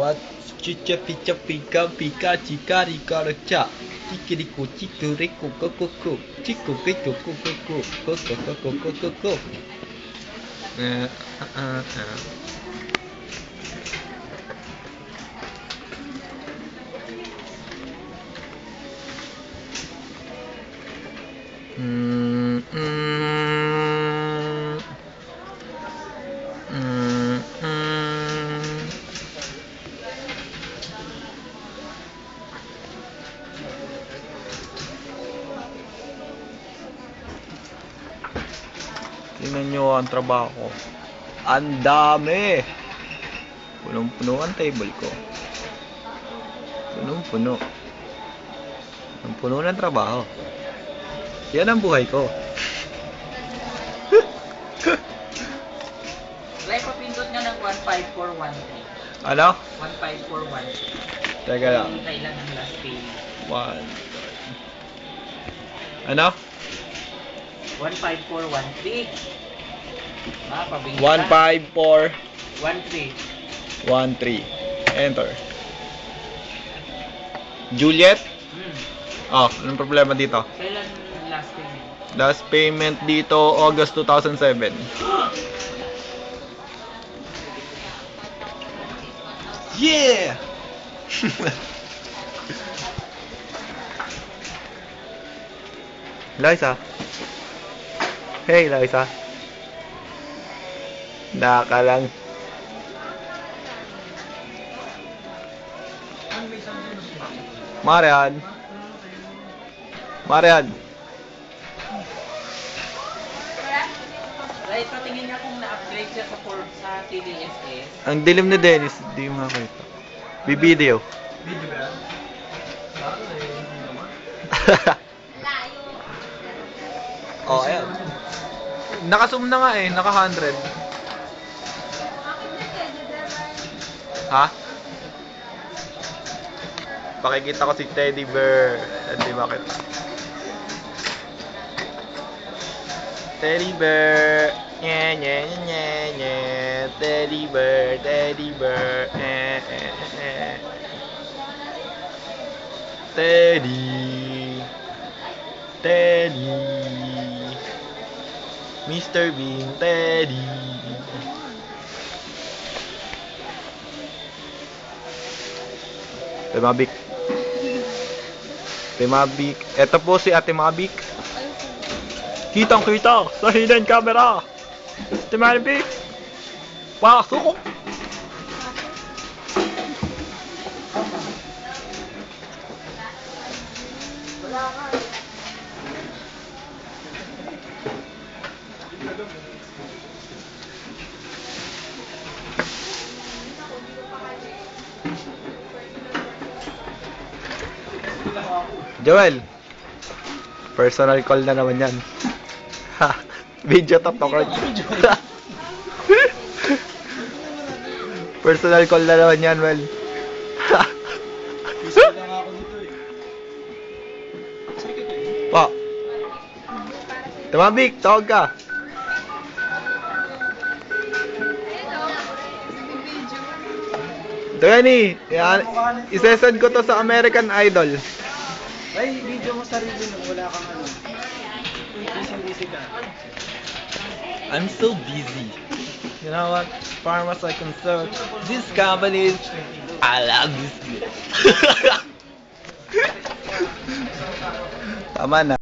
What? Chicha picha pika pika chica rica cha. Chikirico chico rico coco coco. Chico rico coco coco coco coco coco coco. Tingnan nyo ang trabaho ko. Ang dami! Punong-puno ang table ko. Punong-puno. Punong-puno ng trabaho. Yan ang buhay ko. Try papindot nga ng 15413. Ano? 15413. Teka lang. Hintay lang ang last page. Ano? 15413. Pabingit 154 13. 13. Enter. Juliet? Oh, anong problema dito? Kailan last payment? Last payment dito, August 2007. Yeah! Liza? Hey, Liza. Naka lang. Marian. Marian. Right, patingin niya kung na-upgrade siya sa TDSS. Ang dilim ni Dennis, di mo makita. Bibideo. Video ba yan? Oh, ayan. Naka-zoom na nga eh, naka-100. Ha? Pakikita ko si Teddy Bear. Hindi bakit? Teddy Bear. Nye nye nye nye. Teddy Bear, Teddy Bear. Teddy. Teddy. Mr. Bean, Teddy. Ate Mabik. Ate Mabik. Ito po si Ate Mabik. Kitang-kita sa hidden camera. Ate Mabik. Pasok. Joel, personal call na naman yan. Video to record. Personal call na naman yan, Well. Pa. Tumabik, tawag ka. Ito yan eh. Isesend ko to sa American Idol. Ay, video mo sarili nung wala kang ano. Busy ka. I'm so busy. You know what? As far as I'm concerned, this company, I love this. Tama na.